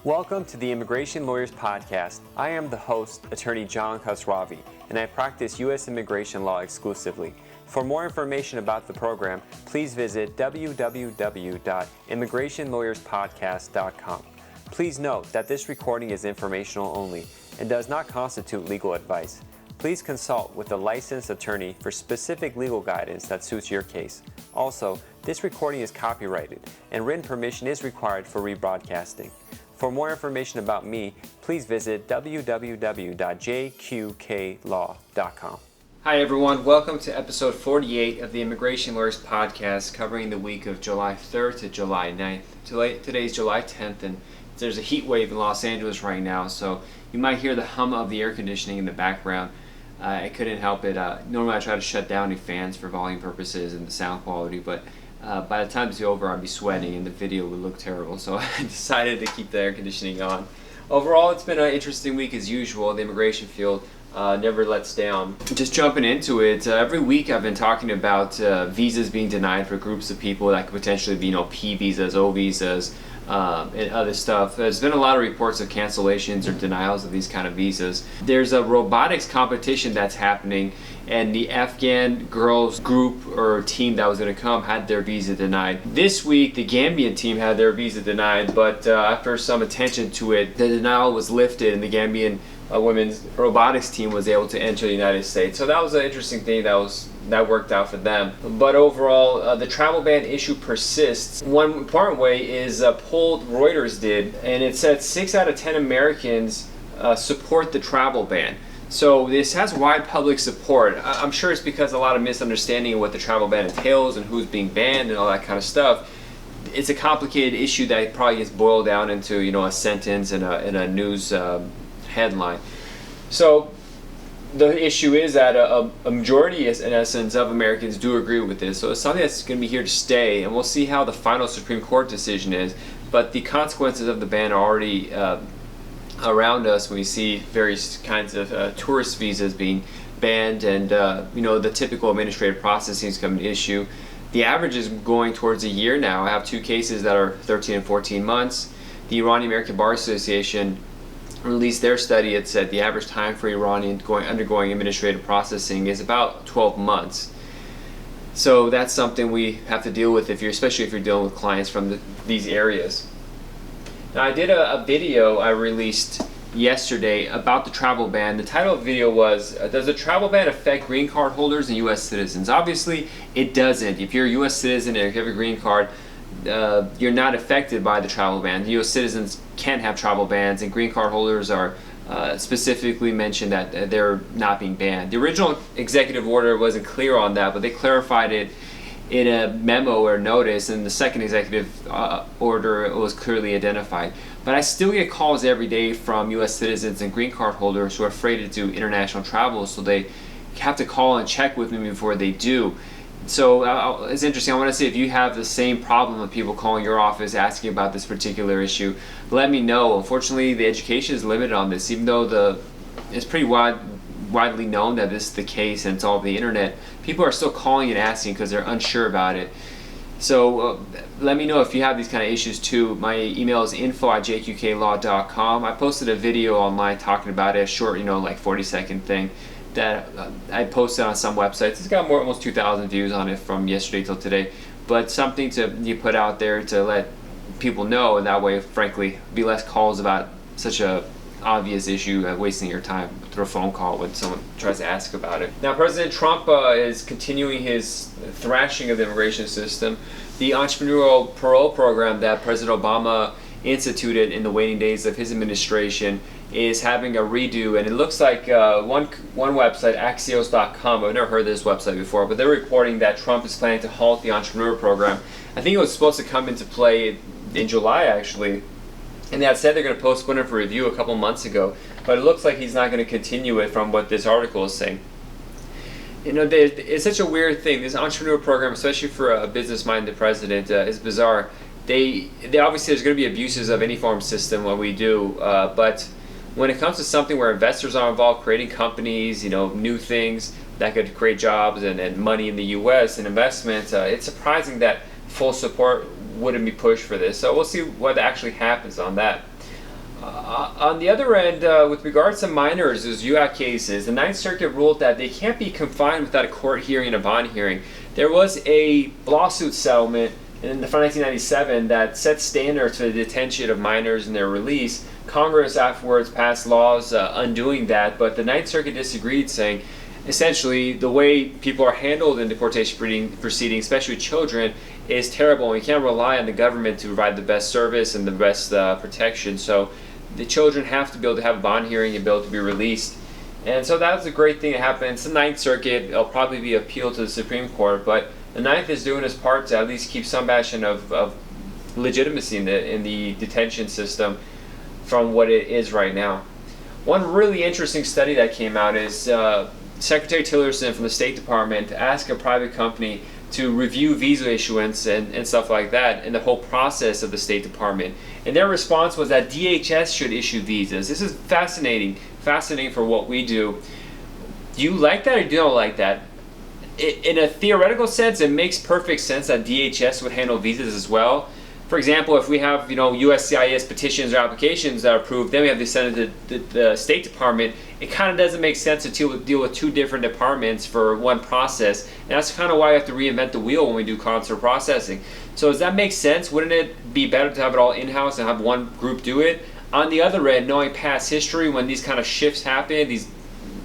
Welcome to the Immigration Lawyers Podcast. I am the host, Attorney John Khosravi, and I practice U.S. immigration law exclusively. For more information about the program, please visit www.immigrationlawyerspodcast.com. Please note that this recording is informational only and does not constitute legal advice. Please consult with a licensed attorney for specific legal guidance that suits your case. Also, this recording is copyrighted and written permission is required for rebroadcasting. For more information about me, please visit www.jqqlaw.com. Hi everyone, welcome to episode 48 of the Immigration Lawyers Podcast, covering the week of July 3rd to July 9th. Today's July 10th, and there's a heat wave in Los Angeles right now, so you might hear the hum of the air conditioning in the background. I couldn't help it. Normally I try to shut down the fans for volume purposes and the sound quality, but by the time it's over, I'd be sweating and the video would look terrible, so I decided to keep the air conditioning on. Overall, it's been an interesting week as usual. The immigration field never lets down. Just jumping into it, every week I've been talking about visas being denied for groups of people that could potentially be, P visas, O visas, and other stuff. There's been a lot of reports of cancellations or denials of these kind of visas. There's a robotics competition that's happening, and the Afghan girls group or team that was going to come had their visa denied. This week, the Gambian team had their visa denied, but after some attention to it, the denial was lifted, and the Gambian women's robotics team was able to enter the United States. So that was an interesting thing that worked out for them. But overall, the travel ban issue persists. One important way is a poll Reuters did, and it said 6 out of 10 Americans support the travel ban. So this has wide public support. I'm sure it's because a lot of misunderstanding of what the travel ban entails and who's being banned and all that kind of stuff. It's a complicated issue that probably gets boiled down into a sentence in a news headline. So the issue is that a majority, in essence, of Americans do agree with this. So it's something that's going to be here to stay, and we'll see how the final Supreme Court decision is. But the consequences of the ban are already around us when we see various kinds of tourist visas being banned, and the typical administrative processing is becoming an issue. The average is going towards a year now. I have 2 cases that are 13 and 14 months. The Iranian American Bar Association released their study. It said the average time for Iranian undergoing administrative processing is about 12 months. So that's something we have to deal with, especially if you're dealing with clients from these areas. Now, I did a video I released yesterday about the travel ban. The title of the video was, does the travel ban affect green card holders and U.S. citizens? Obviously, it doesn't. If you're a U.S. citizen and you have a green card, you're not affected by the travel ban. U.S. citizens can't have travel bans, and green card holders are specifically mentioned that they're not being banned. The original executive order wasn't clear on that, but they clarified it in a memo or notice, and the second executive order was clearly identified. But I still get calls every day from U.S. citizens and green card holders who are afraid to do international travel, so they have to call and check with me before they do. So it's interesting. I want to see if you have the same problem of people calling your office asking about this particular issue. Let me know. Unfortunately, the education is limited on this, even though it's pretty widely known that this is the case and it's all over the internet. People are still calling and asking because they're unsure about it. So let me know if you have these kind of issues too. My email is info@jqqlaw.com. I posted a video online talking about it, a short, 40-second thing that I posted on some websites. It's got almost 2,000 views on it from yesterday till today, but something you put out there to let people know, and that way, frankly, be less calls about such a obvious issue, wasting your time through a phone call when someone tries to ask about it. Now, President Trump is continuing his thrashing of the immigration system. The entrepreneurial parole program that President Obama instituted in the waning days of his administration is having a redo, and it looks like one website, Axios.com, I've never heard of this website before, but they're reporting that Trump is planning to halt the entrepreneur program. I think it was supposed to come into play in July, actually, and that said they're going to postpone it for review a couple months ago, but it looks like he's not going to continue it from what this article is saying. It's such a weird thing. This entrepreneur program, especially for a business-minded president, is bizarre. They obviously, there's going to be abuses of any form of system, what we do, but when it comes to something where investors are involved, creating companies, new things that could create jobs and money in the U.S. and investments, it's surprising that full support wouldn't be pushed for this. So we'll see what actually happens on that. On the other end, with regards to minors, those UAC cases, the Ninth Circuit ruled that they can't be confined without a court hearing and a bond hearing. There was a lawsuit settlement from 1997 that set standards for the detention of minors and their release. Congress afterwards passed laws undoing that, but the Ninth Circuit disagreed, saying essentially the way people are handled in deportation proceedings, especially children, is terrible, and we can't rely on the government to provide the best service and the best protection. So the children have to be able to have a bond hearing and be able to be released. And so that was a great thing that happened. It's the Ninth Circuit. It'll probably be appealed to the Supreme Court, but the Ninth is doing its part to at least keep some bastion of legitimacy in the detention system from what it is right now. One really interesting study that came out is Secretary Tillerson from the State Department asked a private company to review visa issuance and stuff like that, and the whole process of the State Department. And their response was that DHS should issue visas. This is fascinating for what we do. Do you like that or do you don't like that? In a theoretical sense, it makes perfect sense that DHS would handle visas as well. For example, if we have USCIS petitions or applications that are approved, then we have to send it to the State Department. It kind of doesn't make sense to deal with two different departments for one process, and that's kind of why we have to reinvent the wheel when we do consular processing. So does that make sense? Wouldn't it be better to have it all in-house and have one group do it? On the other end, knowing past history, when these kind of shifts happen, these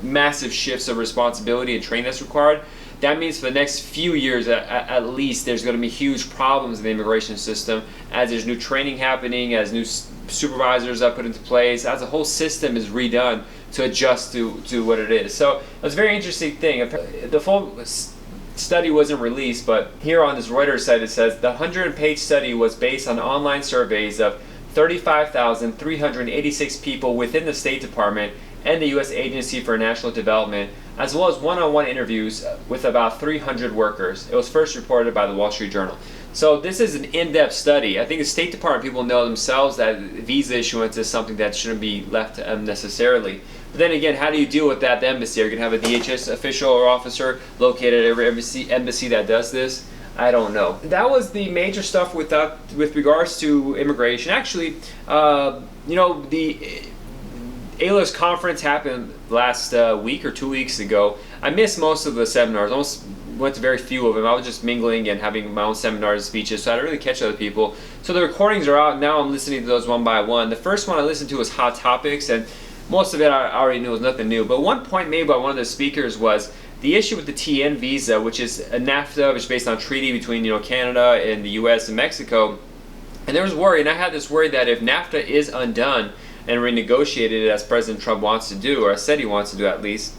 massive shifts of responsibility and training that's required, that means for the next few years at least, there's going to be huge problems in the immigration system as there's new training happening, as new supervisors are put into place, as the whole system is redone to adjust to what it is. So it was a very interesting thing. The full study wasn't released, but here on this Reuters site it says the 100-page study was based on online surveys of 35,386 people within the State Department and the U.S. Agency for National Development, as well as one-on-one interviews with about 300 workers. It was first reported by the Wall Street Journal. So this is an in-depth study. I think the State Department people know themselves that visa issuance is something that shouldn't be left unnecessarily. But then again, how do you deal with that? The embassy, are you going to have a DHS official or officer located at every embassy that does this? I don't know. That was the major stuff with regards to immigration. Actually, the ALOS conference happened last week or 2 weeks ago. I missed most of the seminars. Almost went to very few of them. I was just mingling and having my own seminars and speeches, so I didn't really catch other people. So the recordings are out now. I'm listening to those one by one. The first one I listened to was Hot Topics, and most of it I already knew was nothing new. But one point made by one of the speakers was the issue with the TN visa, which is a NAFTA, which is based on a treaty between Canada and the U.S. and Mexico. And there was worry, and I had this worry that if NAFTA is undone and renegotiated as President Trump wants to do, or said he wants to do at least,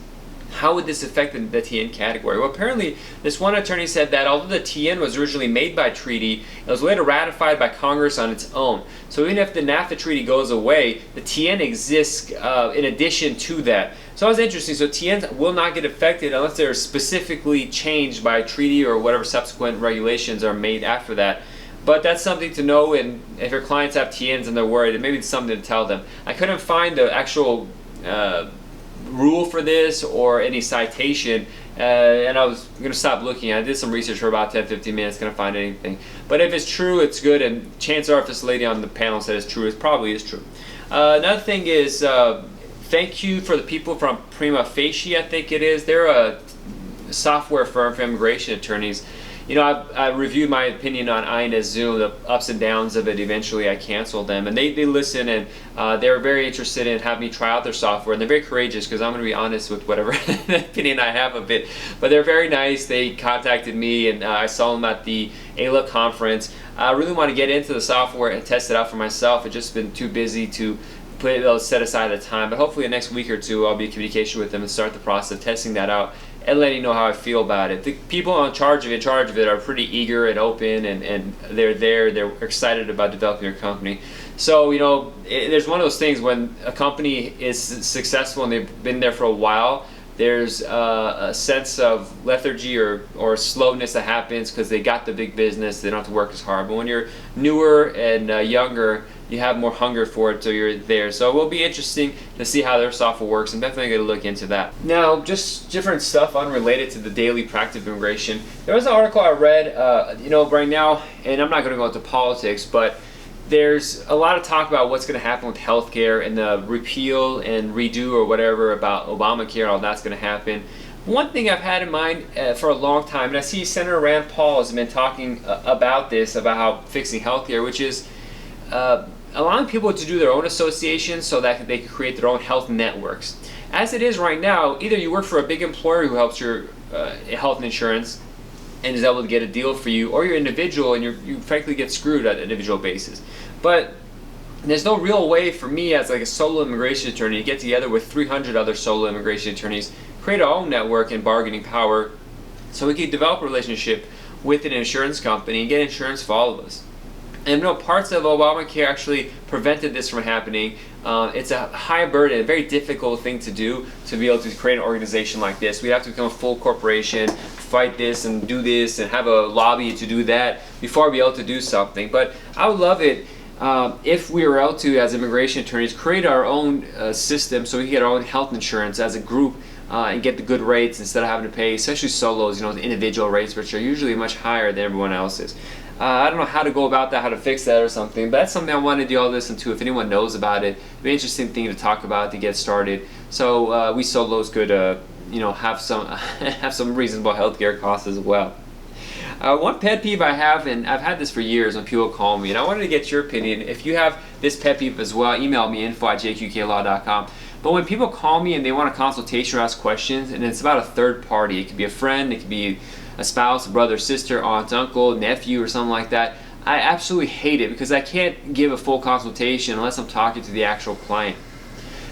how would this affect the TN category? Well, apparently, this one attorney said that although the TN was originally made by treaty, it was later ratified by Congress on its own. So even if the NAFTA treaty goes away, the TN exists in addition to that. So that was interesting. So TNs will not get affected unless they're specifically changed by treaty or whatever subsequent regulations are made after that. But that's something to know, and if your clients have TNs and they're worried, it maybe it's something to tell them. I couldn't find the actual rule for this or any citation, and I was going to stop looking. I did some research for about 10-15 minutes, couldn't find anything. But if it's true, it's good, and chances are if this lady on the panel said it's true, it probably is true. Another thing is, thank you for the people from Prima Facie, I think it is. They're a software firm for immigration attorneys. I reviewed my opinion on INS Zoom, the ups and downs of it. Eventually I canceled them, and they listen, and they're very interested in having me try out their software, and they're very courageous because I'm going to be honest with whatever opinion I have of it. But they're very nice. They contacted me, and I saw them at the ALA conference. I really want to get into the software and test it out for myself. I've just been too busy to set aside the time, but hopefully the next week or two I'll be in communication with them and start the process of testing that out and letting you know how I feel about it. The people in charge of it are pretty eager and open, and they're excited about developing your company. So there's one of those things when a company is successful and they've been there for a while, there's a sense of lethargy or slowness that happens because they got the big business, they don't have to work as hard. But when you're newer and younger, you have more hunger for it, so you're there. So it will be interesting to see how their software works. I'm definitely going to look into that. Now, just different stuff unrelated to the daily practice of immigration. There was an article I read, right now, and I'm not going to go into politics, but there's a lot of talk about what's going to happen with healthcare and the repeal and redo or whatever about Obamacare, all that's going to happen. One thing I've had in mind for a long time, and I see Senator Rand Paul has been talking about this, about how fixing healthcare, which is allowing people to do their own associations so that they can create their own health networks. As it is right now, either you work for a big employer who helps your health insurance and is able to get a deal for you, or you're individual and you frankly get screwed on an individual basis. But there's no real way for me as like a solo immigration attorney to get together with 300 other solo immigration attorneys, create our own network and bargaining power so we can develop a relationship with an insurance company and get insurance for all of us. And parts of Obamacare actually prevented this from happening. It's a high burden, a very difficult thing to do to be able to create an organization like this. We have to become a full corporation, fight this and do this and have a lobby to do that before we're able to do something. But I would love it if we were able to, as immigration attorneys, create our own system so we can get our own health insurance as a group and get the good rates instead of having to pay, especially solos, the individual rates, which are usually much higher than everyone else's. I don't know how to go about that, how to fix that or something, but that's something I wanted you all to listen to. If anyone knows about it, it'd be an interesting thing to talk about to get started. So we solos could, have some reasonable healthcare costs as well. One pet peeve I have, and I've had this for years when people call me, and I wanted to get your opinion. If you have this pet peeve as well, email me info@jqqlaw.com. But when people call me and they want a consultation or ask questions, and it's about a third party, it could be a friend, it could be a spouse, a brother, sister, aunt, uncle, nephew, or something like that, I absolutely hate it because I can't give a full consultation unless I'm talking to the actual client.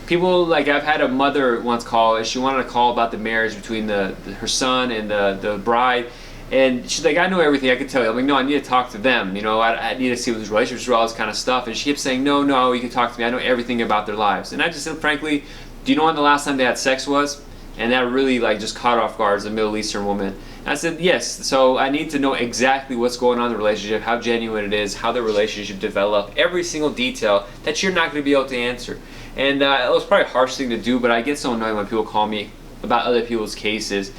People, like I've had a mother once call, and she wanted to call about the marriage between her son and the bride, and she's like, I know everything, I can tell you. I'm like, no, I need to talk to them. I need to see what his relationships are, all this kind of stuff. And she kept saying, no, you can talk to me. I know everything about their lives. And I just said, frankly, do you know when the last time they had sex was? And that really just caught her off guard as a Middle Eastern woman. And I said, yes, so I need to know exactly what's going on in the relationship, how genuine it is, how the relationship developed, every single detail that you're not going to be able to answer. And it was probably a harsh thing to do, but I get so annoyed when people call me about other people's cases.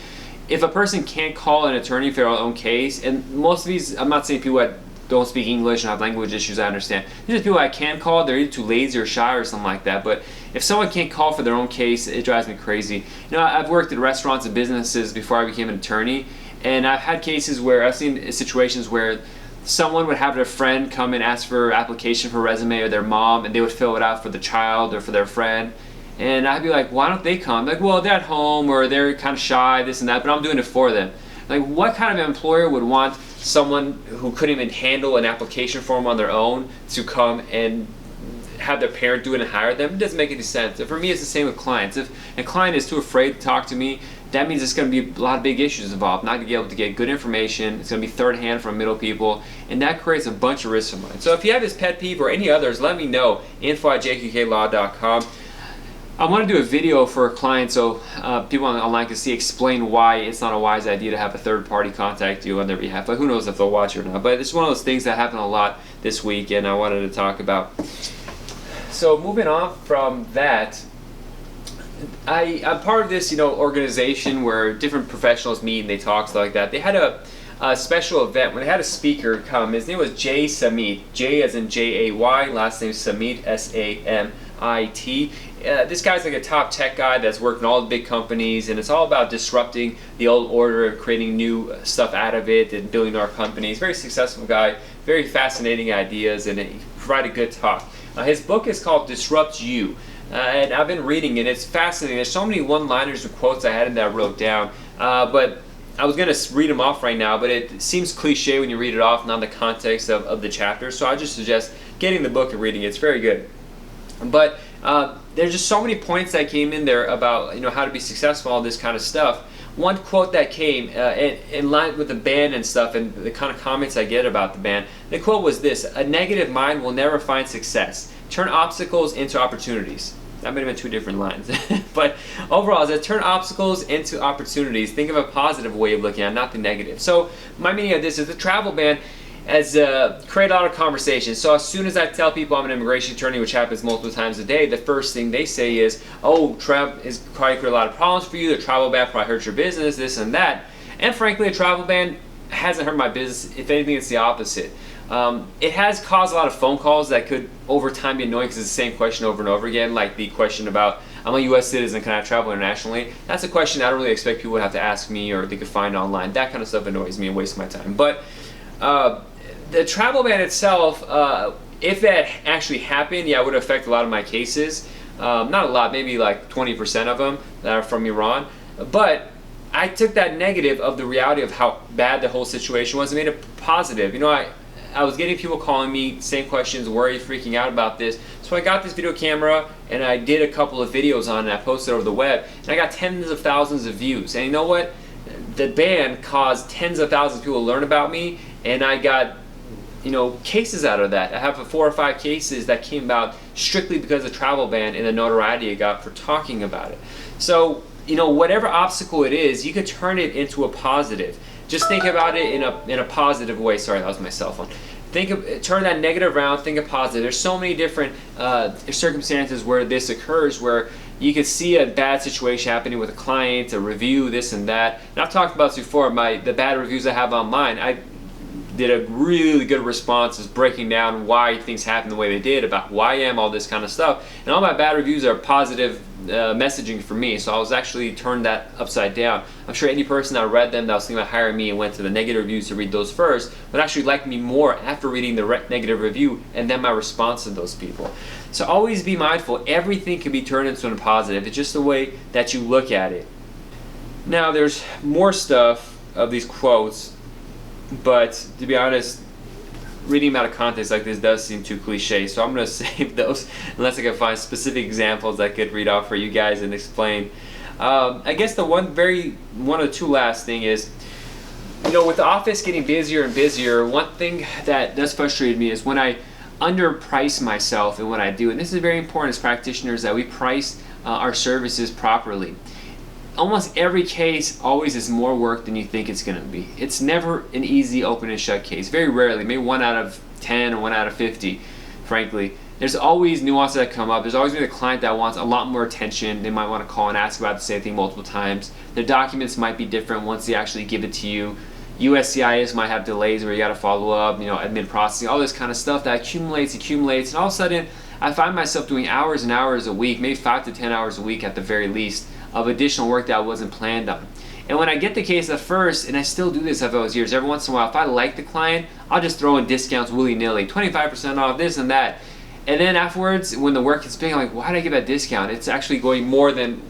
If a person can't call an attorney for their own case, and most of these, I'm not saying people that don't speak English and have language issues, I understand. These are people I can call, they're either too lazy or shy or something like that. But if someone can't call for their own case, it drives me crazy. I've worked in restaurants and businesses before I became an attorney, and I've had cases where I've seen situations where someone would have their friend come and ask for application for a resume, or their mom, and they would fill it out for the child or for their friend. And I'd be like, why don't they come? Like, well, they're at home or they're kind of shy, this and that, but I'm doing it for them. Like, what kind of employer would want someone who couldn't even handle an application form on their own to come and have their parent do it and hire them? It doesn't make any sense. And for me, it's the same with clients. If a client is too afraid to talk to me, that means it's going to be a lot of big issues involved. Not going to be able to get good information. It's going to be third hand from middle people, and that creates a bunch of risks for mine. So if you have this pet peeve or any others, let me know. info@jqqlaw.com. I want to do a video for a client so people online can explain why it's not a wise idea to have a third party contact you on their behalf. But who knows if they'll watch it or not. But it's one of those things that happened a lot this week, and I wanted to talk about. So moving on from that, I'm part of this organization where different professionals meet and they talk, stuff like that. They had a special event when they had a speaker come. His name was Jay Samit. Jay as in J-A-Y, last name Samit, S-A-M-I-T. This guy's like a top tech guy that's worked in all the big companies, and it's all about disrupting the old order and creating new stuff out of it and building our companies. Very successful guy, very fascinating ideas, and he provided a good talk. His book is called Disrupt You, and I've been reading it. It's fascinating. There's so many one-liners and quotes I had in that I wrote down, but I was going to read them off right now, but it seems cliche when you read it off, not in the context of the chapter, so I just suggest getting the book and reading it. It's very good. But there's just so many points that came in there about how to be successful, all this kind of stuff. One quote that came in line with the ban and stuff, and the kind of comments I get about the ban. The quote was this: "A negative mind will never find success. Turn obstacles into opportunities." That might have been two different lines, but overall, as I turn obstacles into opportunities, think of a positive way of looking at it, not the negative. So my meaning of this is the travel ban has created a lot of conversation. So as soon as I tell people I'm an immigration attorney, which happens multiple times a day, the first thing they say is, oh, Trump is probably created a lot of problems for you, the travel ban probably hurt your business, this and that. And frankly, a travel ban hasn't hurt my business. If anything, it's the opposite. It has caused a lot of phone calls that could over time be annoying because it's the same question over and over again, like the question about, I'm a U.S. citizen, can I travel internationally? That's a question I don't really expect people to have to ask me or they could find online. That kind of stuff annoys me and wastes my time. But the travel ban itself, if that actually happened, yeah, it would affect a lot of my cases. Not a lot, maybe like 20% of them that are from Iran. But I took that negative of the reality of how bad the whole situation was and made it positive. You know, I was getting people calling me, same questions, worried, freaking out about this. So I got this video camera and I did a couple of videos on it and I posted over the web. And I got tens of thousands of views. And you know what? The ban caused tens of thousands of people to learn about me, and I got, you know, cases out of that. I have 4 or 5 cases that came about strictly because of the travel ban and the notoriety I got for talking about it. So, you know, whatever obstacle it is, you could turn it into a positive. Just think about it in a positive way. Sorry, that was my cell phone. Turn that negative around, think of positive. There's so many different circumstances where this occurs, where you could see a bad situation happening with a client, a review, this and that. And I've talked about this before, the bad reviews I have online. I did a really good response, is breaking down why things happen the way they did, about who I am, all this kind of stuff. And all my bad reviews are positive messaging for me, so I was actually turned that upside down. I'm sure any person that read them that was thinking about hiring me and went to the negative reviews to read those first would actually like me more after reading the negative review and then my response to those people. So always be mindful, everything can be turned into a positive. It's just the way that you look at it. Now there's more stuff of these quotes, but to be honest, reading them out of context like this does seem too cliche, so I'm going to save those unless I can find specific examples I could read off for you guys and explain. I guess the one or two last thing is, you know, with the office getting busier and busier, one thing that does frustrate me is when I underprice myself in what I do. And this is very important as practitioners, that we price our services properly. Almost every case always is more work than you think it's going to be. It's never an easy open and shut case. Very rarely, maybe 1 out of 10 or 1 out of 50, frankly. There's always nuances that come up. There's always going to be a client that wants a lot more attention. They might want to call and ask about the same thing multiple times. Their documents might be different once they actually give it to you. USCIS might have delays where you got to follow up, you know, admin processing, all this kind of stuff that accumulates, and all of a sudden I find myself doing hours and hours a week, maybe 5 to 10 hours a week at the very least, of additional work that I wasn't planned on. And when I get the case at first, and I still do this over those years, every once in a while, if I like the client, I'll just throw in discounts willy-nilly, 25% off, this and that. And then afterwards, when the work is big, I'm like, why did I give that discount? It's actually going more than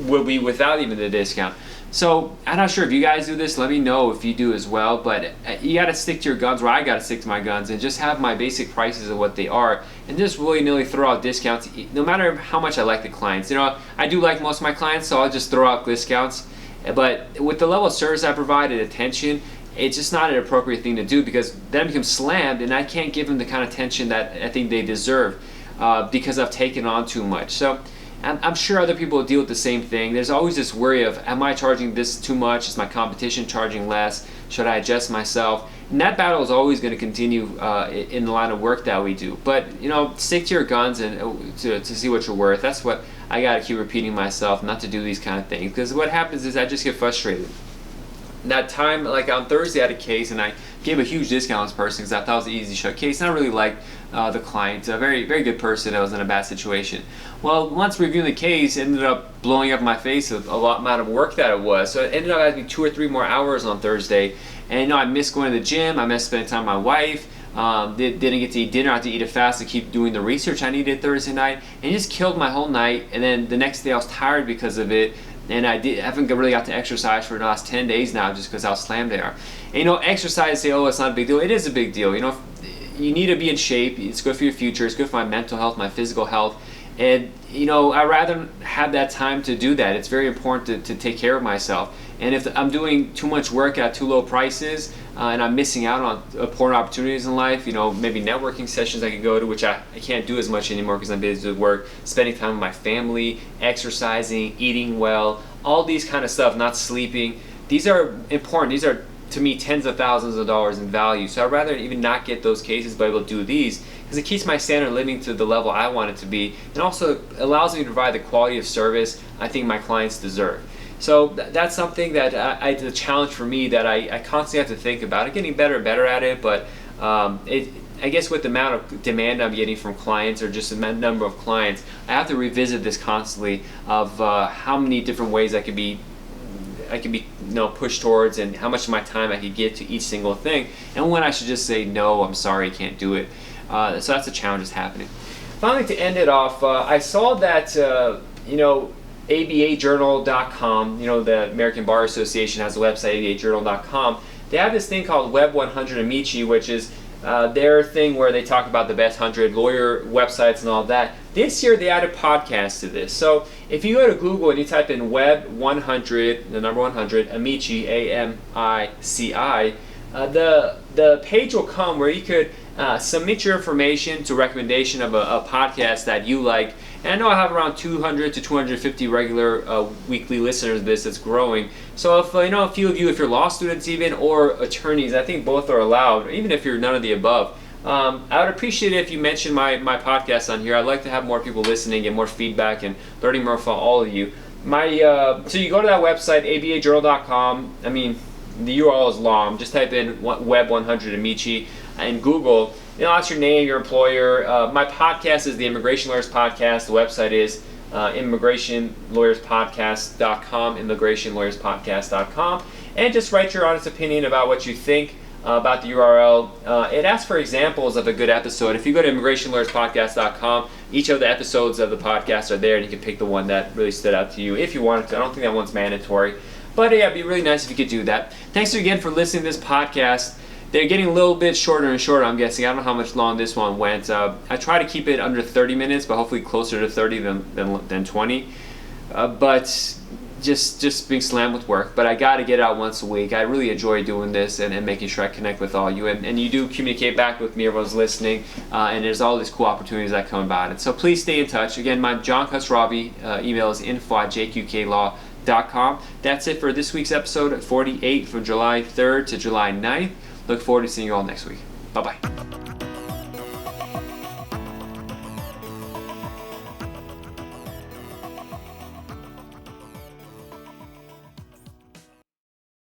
would be without even the discount. So I'm not sure if you guys do this, let me know if you do as well, but you gotta stick to your guns, or I gotta stick to my guns, and just have my basic prices of what they are, and just willy-nilly throw out discounts, no matter how much I like the clients. You know, I do like most of my clients, so I'll just throw out discounts, but with the level of service I provide and attention, it's just not an appropriate thing to do, because then it becomes slammed, and I can't give them the kind of attention that I think they deserve, because I've taken on too much. So I'm sure other people deal with the same thing. There's always this worry of, am I charging this too much? Is my competition charging less? Should I adjust myself? And that battle is always going to continue in the line of work that we do. But, you know, stick to your guns and to see what you're worth. That's what I got to keep repeating myself, not to do these kind of things. Because what happens is I just get frustrated. That time, like on Thursday, I had a case, and I gave a huge discount on this person because I thought it was an easy shut case, and I really liked the client, a very, very good person that was in a bad situation. Well, once reviewing the case, it ended up blowing up in my face with a lot amount of work that it was. So it ended up having 2 or 3 more hours on Thursday, and you know, I missed going to the gym, I missed spending time with my wife, didn't get to eat dinner, I had to eat it fast to keep doing the research I needed Thursday night, and it just killed my whole night. And then the next day I was tired because of it, and I haven't really got to exercise for the last 10 days now just because how slammed they are. And you know, exercise, say, oh, it's not a big deal. It is a big deal. You know, you need to be in shape. It's good for your future. It's good for my mental health, my physical health. And you know, I'd rather have that time to do that. It's very important to take care of myself. And if I'm doing too much work at too low prices, and I'm missing out on important opportunities in life, you know, maybe networking sessions I could go to, which I can't do as much anymore because I'm busy with work, spending time with my family, exercising, eating well, all these kind of stuff, not sleeping. These are important. These are, to me, tens of thousands of dollars in value. So I'd rather even not get those cases, but able to do these, because it keeps my standard of living to the level I want it to be, and also allows me to provide the quality of service I think my clients deserve. So that's something that it's a challenge for me that I constantly have to think about. I'm getting better and better at it, but I guess with the amount of demand I'm getting from clients, or just the number of clients, I have to revisit this constantly of how many different ways I could be pushed towards, and how much of my time I could get to each single thing, and when I should just say no, I'm sorry, I can't do it. So that's a challenge that's happening. Finally, to end it off, I saw that ABAjournal.com, the American Bar Association has a website, ABAjournal.com. They have this thing called Web 100 Amici, which is their thing where they talk about the best 100 lawyer websites and all that. This year they added podcasts to this. So if you go to Google and you type in Web 100, the number 100, Amici, AMICI, the page will come where you could submit your information to recommendation of a podcast that you like. And I know I have around 200 to 250 regular weekly listeners of this. That's growing. So if a few of you, if you're law students even, or attorneys, I think both are allowed, even if you're none of the above. I would appreciate it if you mention my podcast on here. I'd like to have more people listening, get more feedback, and learning more from all of you. So you go to that website, abajournal.com. I mean, the URL is long. Just type in Web 100 Amici in Google. That's your name, your employer. My podcast is the Immigration Lawyers Podcast. The website is immigrationlawyerspodcast.com, immigrationlawyerspodcast.com. And just write your honest opinion about what you think about the URL. It asks for examples of a good episode. If you go to immigrationlawyerspodcast.com, each of the episodes of the podcast are there, and you can pick the one that really stood out to you if you wanted to. I don't think that one's mandatory. But yeah, it'd be really nice if you could do that. Thanks again for listening to this podcast. They're getting a little bit shorter and shorter, I'm guessing. I don't know how much long this one went. I try to keep it under 30 minutes, but hopefully closer to 30 than 20. But just being slammed with work. But I got to get it out once a week. I really enjoy doing this and making sure I connect with all you. And you do communicate back with me, everyone's listening. And there's all these cool opportunities that come about it. So please stay in touch. Again, my John Khosravi email is info@jqqlaw.com. That's it for this week's episode 48 from July 3rd to July 9th. Look forward to seeing you all next week. Bye-bye.